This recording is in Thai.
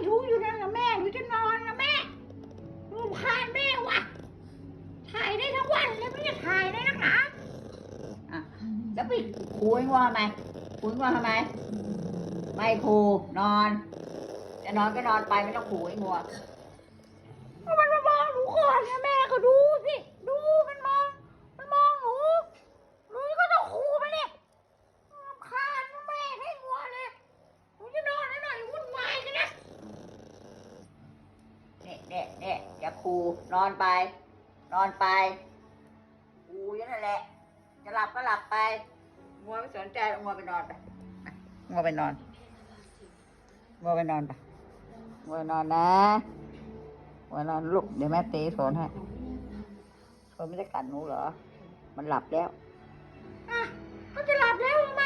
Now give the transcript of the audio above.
ถูอยู่นั่นนะแม่หนูจะนอนนะแม่รำคาญแม่วะถ่ายได้ทั้งวันเลยไม่ได้ถ่ายได้นักหนาอ่ะแล้วไปขู่ไอ้งัวทำไมขู่ไอ้งัวทำไมไม่ขู่นอนจะนอนก็นอนไปไม่ต้องขู่ไอ้งัวมันมามองหนูก่อนนะแม่ก็ดูสิดูมันมองหนูก็ต้องขู่มันเนี่ยรำคาญแม่ให้งัวเลยหนูจะนอนหน่อยวุ่นวายกันนะเนี่ยอย่าขู่นอนไปขู่อย่างนั้นแหละจะหลับก็หลับไปงัวไม่สนใจงัวไปนอนไปงัวไปนอนไปงัวนอนนะงัวนอนลูกเดี๋ยวแม่ตีสอนให้คนไม่ได้กัดหนูเหรอมันหลับแล้วอ่ะเขาจะหลับแล้วทำไม